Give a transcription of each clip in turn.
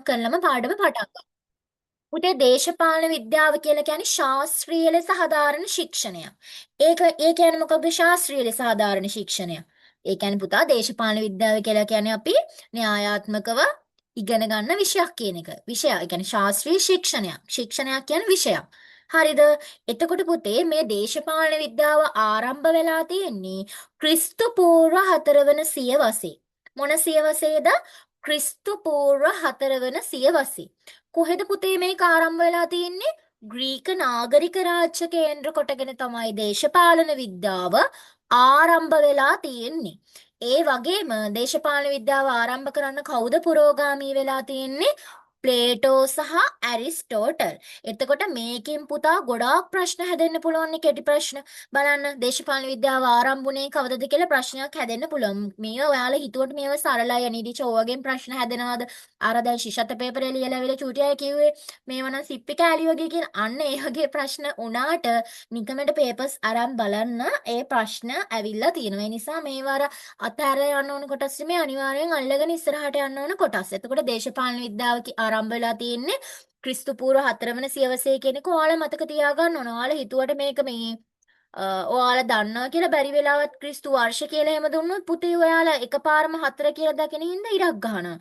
කරලම පාඩම පටන් ගන්නවා. පුතේ දේශපාලන විද්‍යාව කියලා කියන්නේ ශාස්ත්‍රීය ලෙස හදාරන ශික්ෂණයක්. ඒ කියන්නේ මොකක්ද ශාස්ත්‍රීය ලෙස හදාරන ශික්ෂණය? ඒ කියන්නේ පුතා දේශපාලන විද්‍යාව කියලා කියන්නේ අපි න්‍යායාත්මකව ඉගෙන ගන්න විෂයක් කියන එක. විෂය, ඒ කියන්නේ ශාස්ත්‍රීය ශික්ෂණයක්. ශික්ෂණයක් කියන්නේ විෂයක්. හරිද? එතකොට පුතේ මේ දේශපාලන විද්‍යාව ආරම්භ වෙලා තියෙන්නේ ක්‍රිස්තු පූර්ව 4 වන සියවසේ. මොන සියවසේද? ක්‍රිස්තු පූර්ව 4 වන සියවසේ. කොහෙද පුතේ මේක ආරම්භ වෙලා තියෙන්නේ? ග්‍රීක නාගරික රාජ්‍ය කේන්ද්‍ර කොටගෙන තමයි දේශපාලන විද්‍යාව ආරම්භ වෙලා තියෙන්නේ. ඒ වගේම දේශපාලන විද්‍යාව ආරම්භ කරන්න කවුද පුරෝගාමී වෙලා තියෙන්නේ? ප්ලේටෝ සහ ඇරිස්ටෝටල්. එතකොට මේකෙන් පුතා ගොඩාක් ප්‍රශ්න හැදෙන්න පුළුවන් නේ, කෙටි ප්‍රශ්න. බලන්න දේශපාලන විද්‍යාව ආරම්භ වුණේ කවදද කියලා ප්‍රශ්නයක් හැදෙන්න පුළුවන්. මේවා ඔයාලා හිතුවට මේවා සරලයි අනිදිච ඔයගෙන් ප්‍රශ්න හැදෙනවද? අර දැන් ශිෂ්‍යත්ව පේපරේ ලියලා විල චූටි අය කිව්වේ මේවා නම් සිප්පි කෑලි වගේ කියන අන්න ඒ වගේ ප්‍රශ්න උනාට නිකමෙට පේපර්ස් අරන් බලන්න ඒ ප්‍රශ්න ඇවිල්ලා තියෙනවා. ඒ නිසා මේවා අර අතහැර යන්න ඕන කොටස් මේ අනිවාර්යෙන් අල්ලගෙන ඉස්සරහට යන්න ඕන කොටස්. එතකොට දේශපාලන විද්‍යාව ආරම්භ වෙලා තියෙන්නේ ක්‍රිස්තු පූර්ව 4 වන සියවසේ කියන එක ඔයාලා මතක තියාගන්න ඕන. ඔයාලා හිතුවට මේක මේ ඔයාලා දන්නවා කියලා බැරි වෙලාවත් ක්‍රිස්තු වර්ෂ කියලා එහෙම දුන්නොත් පුතේ ඔයාලා එකපාරම 4 කියලා දකින හින්දා ඉරක් ගහනවා.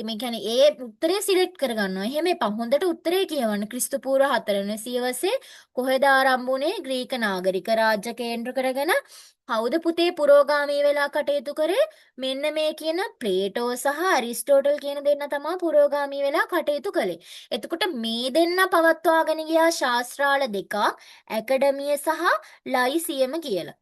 මේ කියන්නේ ඒ උත්තරේ සිලෙක්ට් කරගන්නවා. එහෙම එපා. හොඳට උත්තරේ කියවන්න. ක්‍රිස්තු පූර්ව 4 වෙනි සියවසේ කොහෙද ආරම්භ වුනේ? ග්‍රීක නාගරික රාජ්‍ය කේන්ද්‍ර කරගෙන. කවුද පුතේ පුරෝගාමී වෙලා කටයුතු කරේ? මෙන්න මේ කියන ප්ලේටෝ සහ ඇරිස්ටෝටල් කියන දෙන්න තමයි පුරෝගාමී වෙලා කටයුතු කළේ. එතකොට මේ දෙන්න පවත්වාගෙන ගියා ශාස්ත්‍රාල දෙකක්, ඇකඩමිය සහ ලයිසියම කියලා.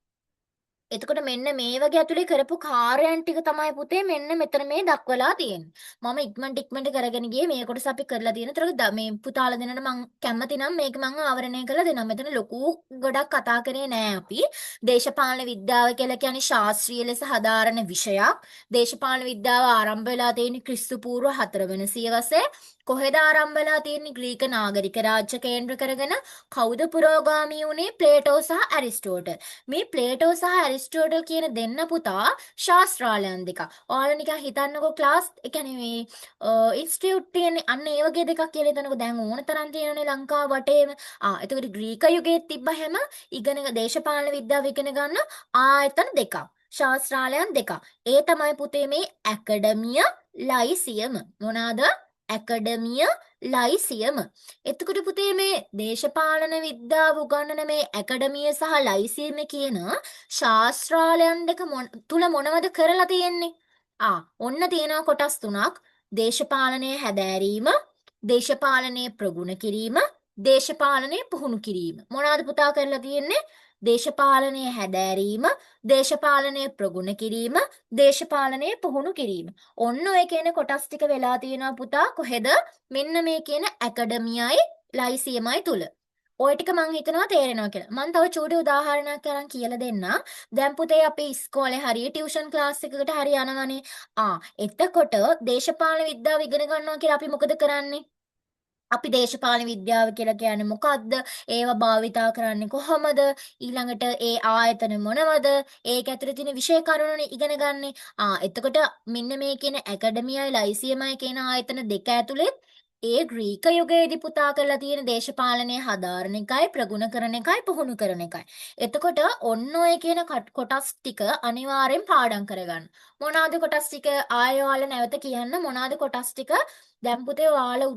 එතකොට මෙන්න මේ වගේ ඇතුලේ කරපු කාර්යයන් ටික තමයි පුතේ මෙන්න මෙතන මේ දක්වලා තියෙන්නේ. මම ඉක්මනට කරගෙන ගියේ මේ කොටස අපි කරලා තියෙන. ඒතර මේ පුතාලා දෙන්නට මම කැමති නම් මේක මම ආවරණය කරලා දෙන්නම්. මෙතන ලොකු ගොඩක් කතා කරේ නෑ අපි. දේශපාලන විද්‍යාව කියලා කියන්නේ ශාස්ත්‍රීය ලෙස හදාරන විෂයක්. දේශපාලන විද්‍යාව ආරම්භ වෙලා තියෙන්නේ ක්‍රිස්තු පූර්ව 4 වෙනි සියවසේ. කොහෙද ආරම්භ වෙලා තියෙන්නේ? ග්‍රීක නාගරික රාජ්‍ය කේන්ද්‍ර කරගෙන. කවුද පුරෝගාමී වුණේ? ප්ලේටෝ සහ ඇරිස්ටෝටල්. මේ ප්ලේටෝ සහ ඇරිස්ටෝටල් කියන දෙන්න පුතා ශාස්ත්‍රාලයන් දෙක. ඔයාලා නිකන් හිතන්නකෝ ක්ලාස්, ඒ කියන්නේ මේ ඉන්ස්ටිටියුට් තියෙන්නේ අන්න ඒ වගේ දෙකක් කියලා හිතන්නකෝ. දැන් ඕන තරම් තියෙනනේ ලංකාව වටේම. එතකොට ග්‍රීක යුගයේ තිබ්බහම ඉගෙන දේශපාලන විද්‍යාව ඉගෙන ගන්න ආයතන දෙකක්. ශාස්ත්‍රාලයන් දෙකක්. ඒ තමයි පුතේ මේ ඇකඩමිය ලයිසියම. මොනවාද? ඇකඩමිය ලයිසියම. එතකොට පුතේ මේ දේශපාලන විද්‍යාව උගන්වන මේ ඇකඩමිය සහ ලයිසියම කියන ශාස්ත්‍රාලයන් දෙක තුල මොනවද කරලා තියෙන්නේ? ඔන්න තියෙනවා කොටස් තුනක්. දේශපාලනය හැදෑරීම, දේශපාලනය ප්‍රගුණ කිරීම, දේශපාලනය පුහුණු කිරීම. මොනවාද පුතා කරලා තියෙන්නේ? දේශපාලනය හැදෑරීම, දේශපාලනය ප්‍රගුණ කිරීම, දේශපාලනය පුහුණු කිරීම. ඔන්න ඔය කියන කොටස් ටික වෙලා තියෙනවා පුතා කොහෙද? මෙන්න මේ කියන ඇකඩමියයි ලයිසියමයි තුල. ඔය ටික මං හිතනවා තේරෙනවා කියලා. මං තව චූටි උදාහරණයක් අරන් කියලා දෙන්න. දැන් පුතේ අපි ඉස්කෝලේ හරි ටියුෂන් ක්ලාස් එකකට හරි යනවනේ. එතකොට දේශපාලන විද්‍යාව ඉගෙන ගන්නවා කියලා අපි මොකද කරන්නේ? අපි දේශපාලන විද්‍යාව කියලා කියන්නේ මොකක්ද? ඒවා භාවිතා කරන්නේ කොහොමද? ඊළඟට ඒ ආයතන මොනවද? ඒක ඇතුලේ තියෙන විෂය කරුණුනේ ඉගෙන ගන්නේ. එතකොට මෙන්න මේ කියන ඇකඩමියයි ලයිසියමයි කියන ආයතන දෙක ඇතුලේ ඒ ග්‍රීක යුගයේදී පුතා කරලා තියෙන දේශපාලනය හදාරන එකයි, ප්‍රගුණ කරන එකයි, පුහුණු කරන එකයි. එතකොට ඔන්න ඔය කියන කොටස් ටික අනිවාර්යෙන් පාඩම් කරගන්න. මොනවාද කොටස් ටික? ආයෙ ඔයාලා නැවත කියන්න මොනවාද කොටස් ටික? දැන් පුතේ ඔයාලා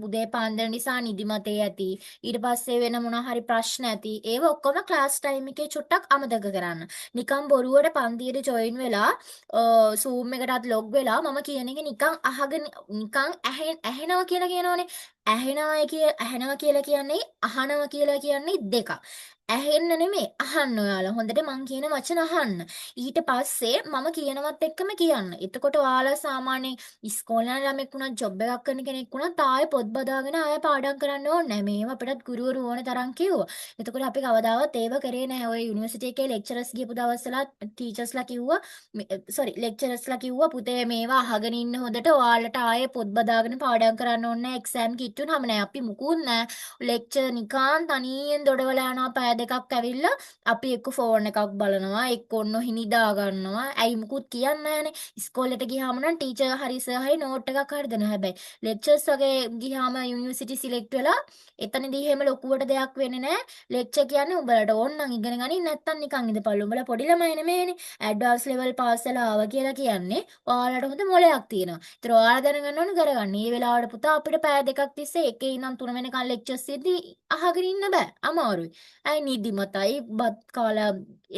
උදේ පාන්දර නිසා නිදිමතේ ඇති. ඊට පස්සේ වෙන මොනවා හරි ප්‍රශ්න ඇති. ඒව ඔක්කොම ක්ලාස් ටයිම් එකේ චුට්ටක් අමතක කරන්න. නිකන් බොරුවට පන්තියට ජොයින් වෙලා Zoom එකටත් ලොග් වෙලා මම කියන එක නිකන් අහගෙන නිකන් ඇහෙනවා කියලා කියනෝනේ. ඇහෙනවා කියලා කියන්නේ අහනවා කියලා කියන්නේ දෙකක්. ඇහෙන්න නෙමෙයි අහන්න. ඔයාලා හොඳට මං කියන වචන අහන්න. ඊට පස්සේ මම කියනවත් එක්කම කියන්න. එතකොට ඔයාලා සාමාන්‍යයෙන් ඉස්කෝලේ යන ළමෙක් වුණත් ජොබ් එකක් කරන කෙනෙක් වුණත් ආයෙ පොත් බදාගෙන ආයෙ පාඩම් කරන්න ඕනේ නැහැ. මේව අපිටත් ගුරුවරු ඕන තරම් කිව්වා. එතකොට අපි කවදාවත් ඒව කරේ නැහැ. ඔය යුනිවර්සිටි එකේ ලෙක්චරර්ස් ගියපු දවස්වල ටීචර්ස්ලා කිව්වා ලෙක්චරර්ස්ලා කිව්වා පුතේ මේවා අහගෙන ඉන්න හොඳට ඔයාලට ආයෙ පොත් බදාගෙන පාඩම් කරන්න ඕනේ නැහැ. එක්සෑම් කිට්ටුනම නැහැ. අපි මුකුත් නැහැ. ලෙක්චර් නිකාන් තනියෙන් දොඩවලා යනවා. පැය දෙකක් ඇවිල්ලා අපි එක්ක ෆෝන් එකක් බලනවා, එක්ක ඔන්න හිනිදා ගන්නවා. ඇයි මුකුත් කියන්නේ නැහනේ. ඉස්කෝලේට ගියාම නම් ටීචර් හරි සර් හරි නෝට් එකක් හරි දෙනවා. හැබැයි ලෙක්චර්ස් වගේ ගියාම යුනිවර්සිටි සිලෙක්ට් වෙලා එතනදී එහෙම ලොකුවට දෙයක් වෙන්නේ නැහැ. ලෙක්චර් කියන්නේ උඹලට ඕන නම් ඉගෙන ගනින් නැත්තම් නිකන් ඉඳපල්ල. උඹලා පොඩි ළමයි නෙමෙයිනේ. ඇඩ්වාන්ස් ලෙවල් පාස් වෙලා ආවා කියලා කියන්නේ ඔයාලට හොඳ මොලයක් තියෙනවා. ඒතර ඔයාලා දැනගන්න ඕන කරගන්න. මේ වෙලාවට පුතා අපිට පැය දෙකක් තිස්සේ එකේ ඉඳන් 3 වෙනකන් ලෙක්චර්ස් දෙද්දී අහගෙන ඉන්න බෑ. අමාරුයි. ඇයි නිදිමතයි බත් කාලා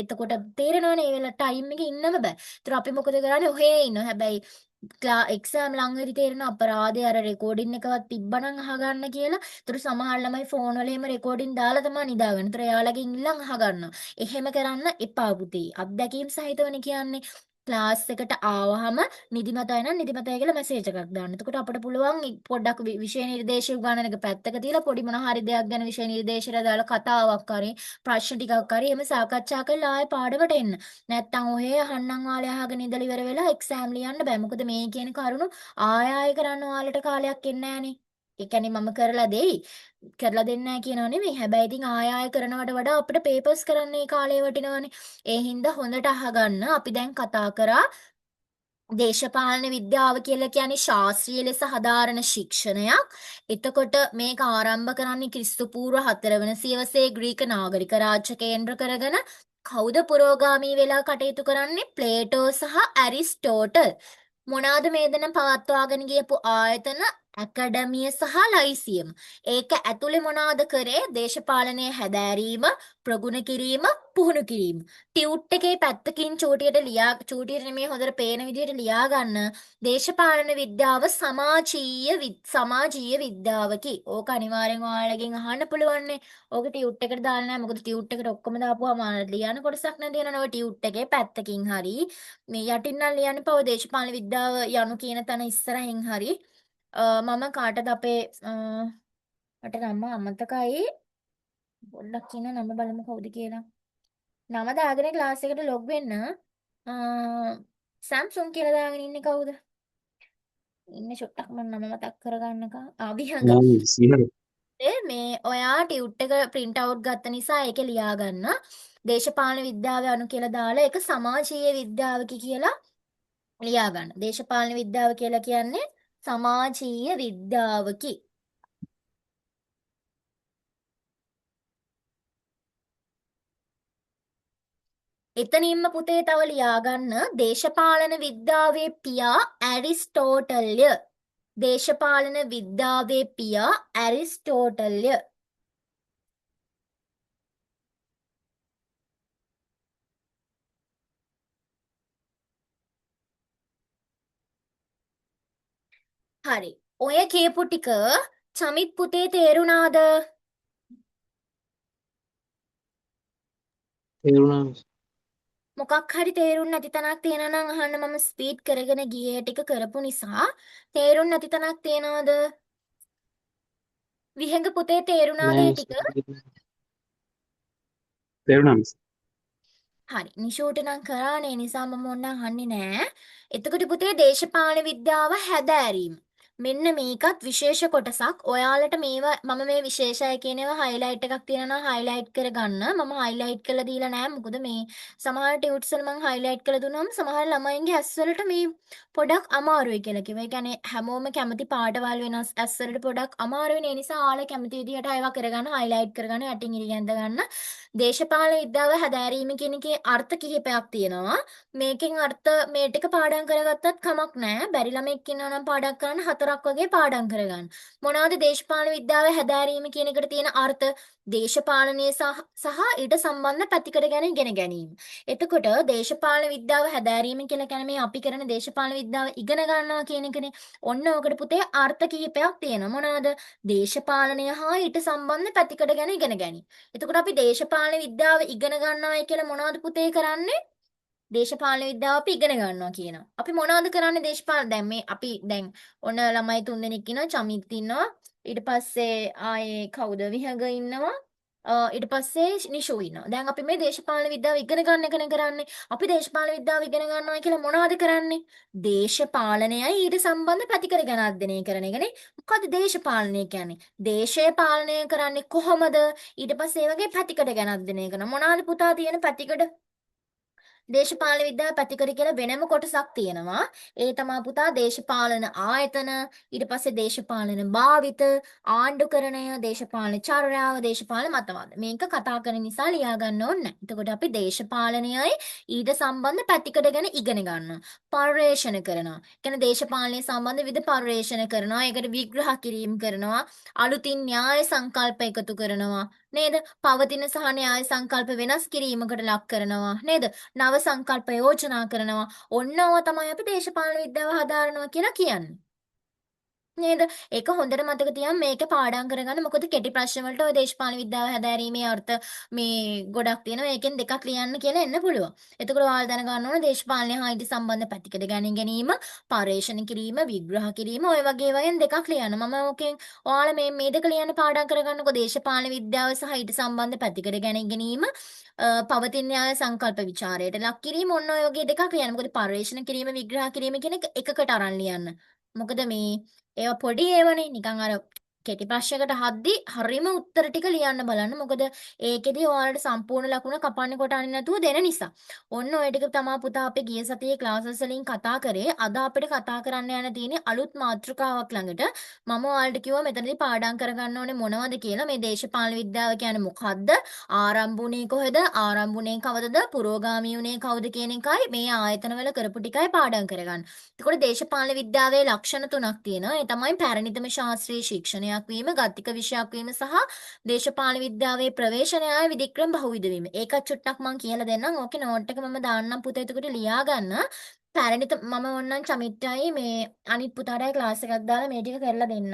එතකොට තේරෙනවනේ මේ වෙලාව ටයිම් එකේ ඉන්නම බෑ. ඒතර අපි මොකද කරන්නේ? ඔහේ ඉන්නවා. හැබැයි එක්සෑම් ළඟ වෙදි තේරෙන අපරාධේ අර රෙකෝඩින් එකවත් තිබ්බනම් අහගන්න කියලා. ඒතර සමහර ළමයි ෆෝන් වල එහෙම රෙකෝඩින් දාලා තමයි නිදාගන්නේ. ඒතර එයාලගෙන් ඉල්ලන් අහගන්නවා. එහෙම කරන්න එපා පුතේ. අත්දැකීම් සහිතවනේ කියන්නේ. ක්ලාස් එකට ආවහම නිදිමතයි නම් නිදිමතයි කියලා මැසේජ් එකක් දාන්න. එතකොට අපිට පුළුවන් පොඩ්ඩක් විෂය නිර්දේශය උගන්වන එක පැත්තක තියලා පොඩි මොන හරි දෙයක් ගැන විෂය නිර්දේශයට දාලා කතාවක් හරි ප්‍රශ්න ටිකක් හරි එහෙම සාකච්ඡා කරලා ආයෙ පාඩමට එන්න. නැත්තම් ඔහේ අහන්නම් වාලේ අහගෙන ඉඳලා ඉවර වෙලා එක්සෑම් ලියන්න බෑ. මොකද මේ කියන කරුණු ආය ආය කරන්න ඔයාලට කාලයක් එන්නේ නැහනේ. ඒ කියන්නේ මම කරලා දෙයි. කරලා දෙන්නේ නැහැ කියනව නෙමෙයි. හැබැයි ඉතින් ආය ආය කරනවට වඩා අපිට පේපර්ස් කරන්නේ කාලය වටිනවනේ. ඒ හින්දා හොඳට අහගන්න. අපි දැන් කතා කරා දේශපාලන විද්‍යාව කියලා කියන්නේ ශාස්ත්‍රීය ලෙස හදාරන ශික්ෂණයක්. එතකොට මේක ආරම්භ කරන්නේ ක්‍රිස්තු පූර්ව 4 වන සියවසේ ග්‍රීක නාගරික රාජ්‍ය කේන්ද්‍ර කරගෙන. කවුද පුරෝගාමී වෙලා කටයුතු කරන්නේ? ප්ලේටෝ සහ ඇරිස්ටෝටල්. මොනවාද මේ දෙන පවත්වාගෙන ගියපු ආයතන? ඇකඩමිය සහ ලයිසියම්. ඒක ඇතුලේ මොනවාද කරේ? දේශපාලනය හැදෑරීම, ප්‍රගුණ කිරීම, පුහුණු කිරීම. ටියුට් එකේ පැත්තකින් චූටියට නෙමෙයි හොඳට පේන විදිහට ලියා ගන්න. දේශපාලන විද්‍යාව සමාජීය විද්‍යාවකි. ඕක අනිවාර්යෙන් ඔයාලගෙන් අහන්න පුළුවන්නේ. ඕක ටියුට් එකට දාලා නැහැ. මොකද ටියුට් එකට ඔක්කොම දාපුවාම ලියන්න කොටසක් නැති වෙනවා. ඔය ටියුට් එකේ පැත්තකින් හරි මේ යටින් නම් ලියන්න පව දේශපාලන විද්‍යාව යනු කියන තැන ඉස්සරහින් හරි මම කාටද අපේ මට නම අමතකයි. පොඩ්ඩක් කියන නම බලමු කවුද කියලා. නම දාගෙන ක්ලාස් එකට ලොග් වෙන්න. සැම්සුන් කියලා දාගෙන ඉන්නේ කවුද? ඉන්න චුට්ටක් මම නම මතක් කරගන්නකම්. විහඟ. නෑ සිහර. මේ ඔයා ටියුට් එක print out ගත්ත නිසා ඒකේ ලියා ගන්න. දේශපාලන විද්‍යාව අනු කියලා දාලා ඒක සමාජීය විද්‍යාවකි කියලා ලියා ගන්න. දේශපාලන විද්‍යාව කියලා කියන්නේ සමාජීය විද්‍යාවකි. එතනින්ම පුතේ තව ලියාගන්න දේශපාලන විද්‍යාවේ පියා ඇරිස්ටෝටල්ය. දේශපාලන විද්‍යාවේ පියා ඇරිස්ටෝටල්ය. හරි. ඔය කියපු ටික චමිත් පුතේ තේරුණාද? තේරුණා මිස්. මොකක් හරි තේරුම් නැති තැනක් තියෙනවා නම් අහන්න. මම ස්පීඩ් කරගෙන ගියේ ටික කරපු නිසා තේරුම් නැති තැනක් තියනවද? විහඟ පුතේ තේරුණාද නෑ ඒ මිස්. ටික? තේරුණා මිස්. හරි. නිෂූට නම් කරානේ නිසා මම ඕන්න අහන්නේ නෑ. එතකොට පුතේ දේශපාලන විද්‍යාව හැදෑරීම. මෙන්න මේකත් විශේෂ කොටසක්. ඔයාලට මේවා මම මේ විශේෂය කියන ඒවා highlight එකක් තියෙනවා නම් highlight කරගන්න. මම highlight කරලා දීලා නෑ. මොකද මේ සමහර ටියුට්ස් වල මම highlight කරලා දුන්නාම සමහර ළමයින්ගේ ඇස් වලට මේ පොඩක් අමාරුයි කියලා කිව්වා. ඒ කියන්නේ හැමෝම කැමති පාටවල් වෙනස් ඇස් වලට පොඩක් අමාරු වෙන නිසා ඔයාලා කැමති විදිහට ඒවා කරගන්න highlight කරගන්න යටින් ඉරියැඳ ගන්න. දේශපාලන විද්‍යාව හැදෑරීම කියන එකේ අර්ථ කිහිපයක් තියෙනවා. මේකෙන් අර්ථ මේ ටික පාඩම් කරගත්තත් කමක් නැහැ. බැරි ළමෙක් ඉන්නවා නම් පාඩම් කරන්න 4ක් වගේ පාඩම් කරගන්න. මොනවද දේශපාලන විද්‍යාව හැදෑරීම කියන එකට තියෙන අර්ථ? දේශපාලනය සහ ඊට සම්බන්ධ පැතිකඩ ගැන ඉගෙන ගැනීම. එතකොට දේශපාලන විද්‍යාව හැදෑරීම කියලා කියන්නේ මේ අපි කරන දේශපාලන විද්‍යාව ඉගෙන ගන්නවා කියන එකනේ. ඔන්න ඔකට පුතේ අර්ථ කිහිපයක් තියෙනවා. මොනවද? දේශපාලනය හා ඊට සම්බන්ධ පැතිකඩ ගැන ඉගෙන ගැනීම. එතකොට අපි දේශපාලන විද්‍යාව ඉගෙන ගන්නවායි කියලා මොනවද පුතේ කරන්නේ? දේශපාලන විද්‍යාව අපි ඉගෙන ගන්නවා කියනවා. අපි මොනවද කරන්නේ දේශපාලන දැන් මේ අපි දැන් ඔන්න ළමයි 3 දෙනෙක් ඉන්නවා. චමිත් ඉන්නවා. ඊට පස්සේ ආයේ කවුද? විහඟ ඉන්නවා. ඊට පස්සේ නිෂු ඉන්නවා. දැන් අපි මේ දේශපාලන විද්‍යාව ඉගෙන ගන්න එකනේ කරන්නේ. අපි දේශපාලන විද්‍යාව ඉගෙන ගන්නවා කියලා මොනවද කරන්නේ? දේශපාලනයයි ඊට සම්බන්ධ පැතිකඩ ගැන අධ්‍යයනය කරන එකනේ. මොකද්ද දේශපාලනය කියන්නේ? දේශය පාලනය කරන්නේ කොහොමද? ඊට පස්සේ ඒ වගේ පැතිකඩ ගැන අධ්‍යයනය කරනවා. මොනවද පුතා තියෙන පැතිකඩ? දේශපාලන විද්‍යාව පැතිකඩ කියලා වෙනම කොටසක් තියෙනවා. ඒ තමා පුතා දේශපාලන ආයතන, ඊට පස්සේ දේශපාලන භාවිත, ආණ්ඩුකරණය, දේශපාලන චර්යාව, දේශපාලන මතවාද. මේක කතා කරන නිසා ලියා ගන්න ඕනේ නැහැ. එතකොට අපි දේශපාලනයයි ඊට සම්බන්ධ පැතිකඩ ගැන ඉගෙන ගන්නවා. පර්යේෂණ කරනවා. කියන්නේ දේශපාලනය සම්බන්ධ විවිධ පර්යේෂණ කරනවා. ඒකට විග්‍රහ කිරීම කරනවා. අලුතින් න්‍යාය සංකල්ප එකතු කරනවා. නේද? පවතින සහ න්‍යාය සංකල්ප වෙනස් කිරීමකට ලක් කරනවා. නේද? නව සංකල්ප යෝජනා කරනවා. ඔන්න ඕවා තමයි අපි දේශපාලන විද්‍යාව හදාරනවා කියලා කියන්නේ. නේද? ඒක හොඳට මතක තියාගන්න මේක පාඩම් කරගන්න. මොකද කෙටි ප්‍රශ්න වලට ඔය දේශපාලන විද්‍යාව හැදෑරීමේ අර්ථ මේ ගොඩක් තියෙනවා. ඒකෙන් දෙකක් ලියන්න කියලා එන්න පුළුවන්. එතකොට ඔයාලා දැනගන්න ඕන දේශපාලනය හා ඊට සම්බන්ධ පැතිකඩ ගැනීම, පර්යේෂණ කිරීම, විග්‍රහ කිරීම ඔය වගේ වයින් දෙකක් ලියන්න. මම ඕකෙන් ඔයාලා මේ දෙක ලියන්න පාඩම් කරගන්නකො දේශපාලන විද්‍යාව සහ ඊට සම්බන්ධ පැතිකඩ ගැනීම පවතින න්‍යාය සංකල්ප විචාරයට ලක් කිරීම ඔන්න ඔය වගේ දෙකක් ලියන්න. මොකද පර්යේෂණ කිරීම විග්‍රහ කිරීම කියන එක එකකට අරන් ලියන්න. මොකද මේ ඒවා පොඩි ඒවානේ නිකන් අර කෙටි ප්‍රශ්නයකට හද්දි හරිම උත්තර ටික ලියන්න බලන්න. මොකද ඒකෙදි ඔයාලට සම්පූර්ණ ලකුණ කපන්නේ කොට අනින්න නැතුව දෙන නිසා. ඔන්න ඔය ටික තමයි පුතා අපි ගිය සතියේ ක්ලාසස් වලින් කතා කරේ. අද අපිට කතා කරන්න යන තියෙන්නේ අලුත් මාතෘකාවක් ළඟට. මම ඔයාලට කිව්වා මෙතනදී පාඩම් කරගන්න ඕනේ මොනවද කියලා. මේ දේශපාලන විද්‍යාව කියන්නේ මොකද්ද? ආරම්භුනේ කොහෙද? ආරම්භුනේ කවදද? පුරෝගාමී උනේ කවුද කියන එකයි මේ ආයතනවල කරපු ටිකයි පාඩම් කරගන්න. එතකොට දේශපාලන විද්‍යාවේ ලක්ෂණ තුනක් තියෙනවා. ඒ තමයි පැරණිතම ශාස්ත්‍රීය ශික්ෂණයක් වීම, ගතික විෂයක් වීම සහ දේශපාලන විද්‍යාවේ ප්‍රවේශනයයි විධික්‍රම බහුවිධ වීම. ඒකත් චුට්ටක් මම කියලා දෙන්නම්. ඕකේ නෝට් එක මම දාන්නම් පුතේ. එතකොට ලියා ගන්න. පැරණිත මම ඕන්නම් චමිත්ටයි මේ අනිත් පුතාටයි ක්ලාස් එකක් දාලා මේ ටික කරලා දෙන්න.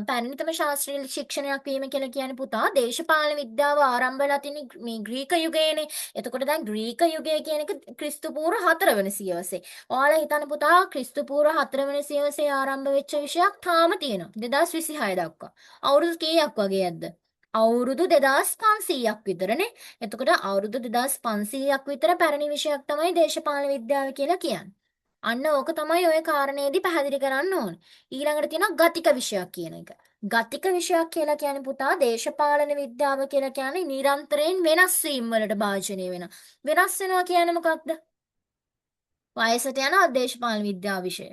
පැරණිතම ශාස්ත්‍රීය ශික්ෂණයක් වීම කියලා කියන්නේ පුතා දේශපාලන විද්‍යාව ආරම්භ වෙලා තියෙන්නේ මේ ග්‍රීක යුගයේනේ. එතකොට දැන් ග්‍රීක යුගය කියන එක ක්‍රිස්තු පූර්ව 4 වෙනි සියවසේ. ඔයාලා හිතන්න පුතා ක්‍රිස්තු පූර්ව 4 වෙනි සියවසේ ආරම්භ වෙච්ච විෂයක් තාම තියෙනවා 2026 දක්වා. අවුරුදු කීයක් වගේද? අවුරුදු 2500ක් විතරනේ. එතකොට අවුරුදු 2500ක් විතර පැරණි විෂයක් තමයි දේශපාලන විද්‍යාව කියලා කියන්නේ. අන්න ඕක තමයි ඔය කාරණේදී පැහැදිලි කරන්න ඕන. ඊළඟට තියෙනවා ගතික විෂයක් කියන එක. ගතික විෂයක් කියලා කියන්නේ පුතා දේශපාලන විද්‍යාව කියලා කියන්නේ නිරන්තරයෙන් වෙනස් වීම වලට භාජනය වෙන. වෙනස් වෙනවා කියන්නේ මොකක්ද? වයසට යන දේශපාලන විද්‍යාව විෂය.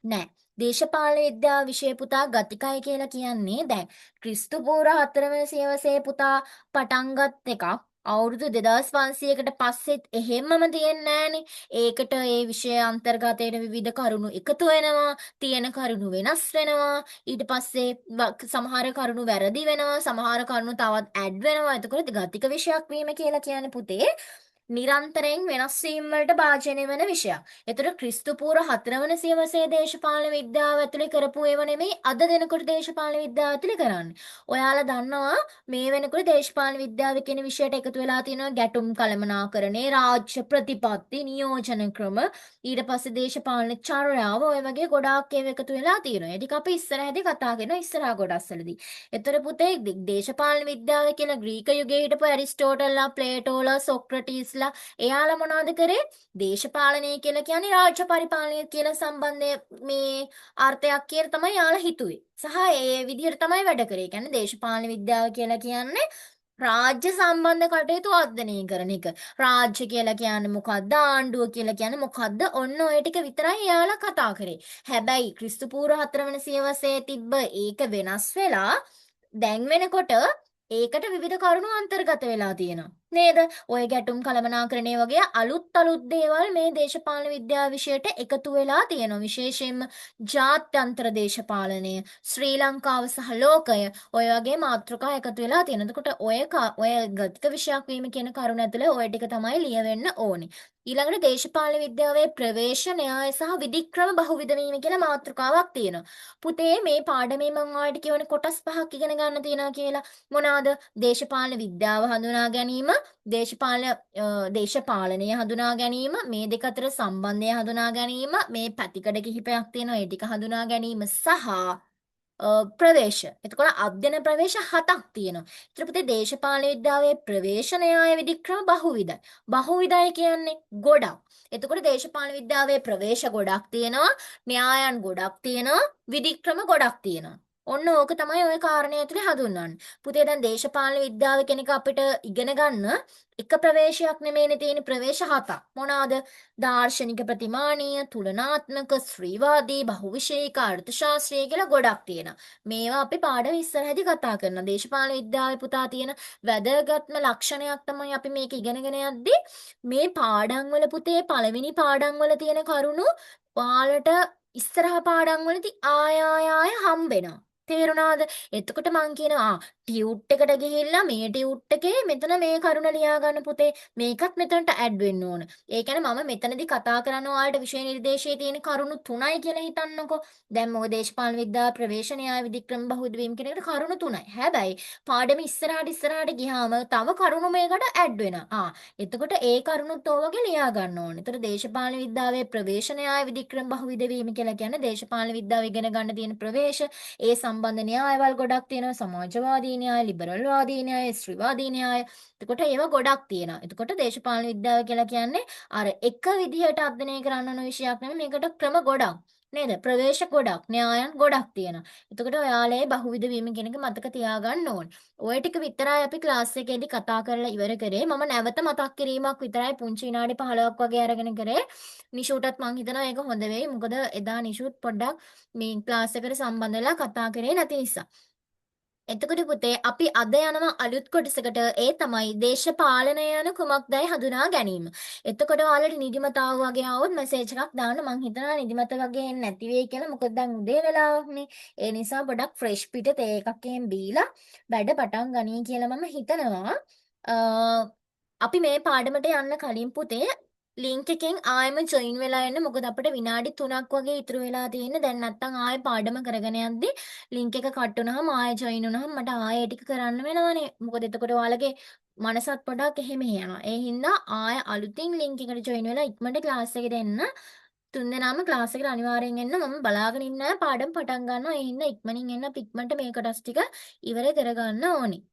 නෑ. දේශපාලන විද්‍යාව විෂය පුතා ගතිකයි කියලා කියන්නේ දැන් ක්‍රිස්තු පූර්ව 4 වෙනි සියවසේ පුතා පටන් ගත් එකක් අවුරුදු 2500කට පස්සෙත් එහෙම්මම තියෙන්නේ නෑනේ. ඒකට ඒ විෂය අන්තර්ගතයට විවිධ කරුණු එකතු වෙනවා, තියෙන කරුණු වෙනස් වෙනවා. ඊට පස්සේ සමහර කරුණු වැරදි වෙනවා, සමහර කරුණු තවත් ඇඩ් වෙනවා. එතකොට ගතික විෂයක් වීම කියලා කියන්නේ පුතේ නිරන්තරයෙන් වෙනස් වීම වලට භාජනය වෙන විෂයක්. ඒතර ක්‍රිස්තු පූර්ව 4 වන සියවසේ දේශපාලන විද්‍යාව ඇතුලේ කරපු ඒවා නෙමෙයි අද දෙනකොට දේශපාලන විද්‍යාව ඇතුලේ කරන්නේ. ඔයාලා දන්නවා මේ වෙනකොට දේශපාලන විද්‍යාව කියන විෂයට එකතු වෙලා තියෙනවා ගැටුම් කළමනාකරණේ, රාජ්‍ය ප්‍රතිපත්ති, නියෝජන ක්‍රම, ඊට පස්සේ දේශපාලන චර්යාව ඔය වගේ ගොඩාක් ඒවා එකතු වෙලා තියෙනවා. ඒ ටික අපි ඉස්සරහදී කතා කරනවා ඉස්සරහා කොටස්වලදී. ඒතර පුතේ දේශපාලන විද්‍යාව කියලා ග්‍රීක යුගයේ හිටපු ඇරිස්ටෝටල්ලා, ප්ලේටෝලා, සොක්‍රටිස් එයාලා මොනවද කරේ? දේශපාලනය කියලා කියන්නේ රාජ්‍ය පරිපාලනය කියලා සම්බන්ධය මේ අර්ථයක් කියලා තමයි යාලා හිතුවේ. සහ ඒ විදිහට තමයි වැඩ කරේ. කියන්නේ දේශපාලන විද්‍යාව කියලා කියන්නේ රාජ්‍ය සම්බන්ධ කටයුතු අධ්‍යයනය කරන එක. රාජ්‍ය කියලා කියන්නේ මොකද්ද? ආණ්ඩුව කියලා කියන්නේ මොකද්ද? ඔන්න ඔය ටික විතරයි එයාලා කතා කරේ. හැබැයි ක්‍රිස්තු පූර්ව 4 වෙනි සියවසේ තිබ්බ ඒක වෙනස් වෙලා දැන් වෙනකොට ඒකට විවිධ කරුණු අන්තර්ගත වෙලා තියෙනවා. නේද? ඔය ගැටුම් කළමනාකරණය වගේ අලුත් දේවල් මේ දේශපාලන විද්‍යාව විෂයට එකතු වෙලා තියෙනවා. විශේෂයෙන්ම ජාත්‍යන්තර දේශපාලනය, ශ්‍රී ලංකාව සහ ලෝකය ඔය වගේ මාතෘකා එකතු වෙලා තියෙනවා. එතකොට ඔය ගතික විෂයක් වීම කියන කරුණ ඇතුළේ ඔය ටික තමයි ලියවෙන්න ඕනේ. ඊළඟට දේශපාලන විද්‍යාවේ ප්‍රවේශ න්‍යාය සහ විධික්‍රම බහුවිධ වීම කියලා මාතෘකාවක් තියෙනවා. පුතේ මේ පාඩමේ මම ඔයාලට කියවන කොටස් පහක් ඉගෙන ගන්න තියෙනවා කියලා. මොනවාද? දේශපාලන විද්‍යාව හඳුනා ගැනීම, දේශපාලනය හඳුනා ගැනීම, මේ දෙක අතර සම්බන්ධය හඳුනා ගැනීම, මේ පැතිකඩ කිහිපයක් තියෙනවා ඒ ටික හඳුනා ගැනීම සහ ප්‍රවේශ. එතකොට අධ්‍යයන ප්‍රවේශ 7ක් තියෙනවා. ඒතර පුතේ දේශපාලන විද්‍යාවේ ප්‍රවේශ න්‍යාය විධික්‍රම බහුවිධයි. බහුවිධයි කියන්නේ ගොඩක්. එතකොට දේශපාලන විද්‍යාවේ ප්‍රවේශ ගොඩක් තියෙනවා, න්‍යායන් ගොඩක් තියෙනවා, විධික්‍රම ගොඩක් තියෙනවා. ඔන්න ඕක තමයි ওই කාරණේ ඇතුලේ හඳුන්වන්නේ. පුතේ දැන් දේශපාලන විද්‍යාව කෙනෙක් අපිට ඉගෙන ගන්න එක ප්‍රවේශයක් නෙමෙයිනේ තියෙන ප්‍රවේශ 7ක්. මොනවාද? දාර්ශනික ප්‍රතිමානීය, තුලනාත්මක, ස්ත්‍රීවාදී, බහුවිෂයක, අර්ථශාස්ත්‍රීය කියලා ගොඩක් තියෙනවා. මේවා අපි පාඩම ඉස්සරහදී කතා කරනවා. දේශපාලන විද්‍යාවේ පුතා තියෙන වැදගත්ම ලක්ෂණයක් තමයි අපි මේක ඉගෙනගෙන යද්දී මේ පාඩම් වල පුතේ පළවෙනි පාඩම් වල තියෙන කරුණු ඔයාලට ඉස්සරහ පාඩම් වලදී ආය හම්බෙනවා. තේරුණාද? එතකොට මං කියනවා ටියුට් එකට ගිහිල්ලා මේ ටියුට් එකේ මෙතන මේ කරුණ ලියා ගන්න පුතේ. මේකත් මෙතනට ඇඩ් වෙන්න ඕන. ඒ කියන්නේ මම මෙතනදී කතා කරන ඔයාලට විෂය නිර්දේශයේ තියෙන කරුණු 3යි කියලා හිතන්නකෝ. දැන් මොකද දේශපාලන විද්‍යාව ප්‍රවේශ න්‍යාය විධික්‍රම බහුවිධ වීම කියන එකට කරුණු 3යි. හැබැයි පාඩම ඉස්සරහට ගියාම තව කරුණු මේකට ඇඩ් වෙනවා. එතකොට ඒ කරුණුත් ඔයගෙ ලියා ගන්න ඕනේ. ඒතර දේශපාලන විද්‍යාවේ ප්‍රවේශ න්‍යාය විධික්‍රම බහුවිධ වීම කියලා කියන්නේ දේශපාලන විද්‍යාව ඉගෙන ගන්න තියෙන ප්‍රවේශ. ඒ සම්බන්ධ න්‍යායවල ගොඩක් තියෙනවා. සමාජවාදී න්‍යාය, ලිබරල්වාදී න්‍යාය, ස්ත්‍රීවාදී න්‍යාය. එතකොට ඒවා ගොඩක් තියෙනවා. එතකොට දේශපාලන විද්‍යාව කියලා කියන්නේ අර එක විදිහට අධ්‍යයනය කරන්න ඕන විෂයක් නෙමෙයි. මේකට ක්‍රම ගොඩක්. නේද? ප්‍රවේශ ගොඩක්, න්‍යායන් ගොඩක් තියෙනවා. එතකොට ඔයාලේ බහුවිධ වීම කියන එක මතක තියාගන්න ඕනේ. ඔය ටික විතරයි අපි ක්ලාස් එකේදී කතා කරලා ඉවර කරේ. මම නැවත මතක් කිරීමක් විතරයි පුංචි විනාඩි 15ක් වගේ අරගෙන කරේ. නිෂුටත් මං හිතනවා ඒක හොඳ වෙයි. මොකද එදා නිෂුත් පොඩ්ඩක් මේ ක්ලාස් එකට සම්බන්ධ වෙලා කතා කරේ නැති නිසා. එතකොට පුතේ අපි අද යනවා අලුත් කොටසකට. ඒ තමයි දේශපාලනය යන කුමක්දයි හඳුනා ගැනීම. එතකොට ඔයාලට නිදිමත වගේ ආවොත් මැසේජ් එකක් දාන්න. මං හිතනවා නිදිමත වගේ එන්නේ නැති වෙයි කියලා. මොකද දැන් උදේ වෙලාවක්නේ. ඒ නිසා පොඩක් ෆ්‍රෙෂ් පිට තේ එකක් එහෙම බීලා වැඩ පටන් ගනී කියලා මම හිතනවා. අ, අපි මේ පාඩමට යන්න කලින් පුතේ ලින්ක් එකෙන් ආයෙම ජොයින් වෙලා එන්න. මොකද අපිට විනාඩි 3ක් වගේ ඉතුරු වෙලා තියෙන. දැන් නැත්තම් ආයෙ පාඩම කරගෙන යද්දි ලින්ක් එක කට් වුනහම ආයෙ ජොයින් වුනහම මට ආයෙ ටික කරන්න වෙනවනේ. මොකද එතකොට ඔයාලගේ මනසත් පොඩක් එහෙම යනවා. ඒ හින්දා ආයෙ අලුතින් ලින්ක් එකට ජොයින් වෙලා ඉක්මනට ක්ලාස් එකට එන්න. තුන්දෙනාම ක්ලාස් එකට අනිවාර්යෙන් එන්න. මම බලාගෙන ඉන්න පාඩම් පටන් ගන්නවා. ඒ හින්දා ඉක්මනින් එන්න. අපි ඉක්මනට මේ කොටස් ටික ඉවර කරගන්න ඕනේ.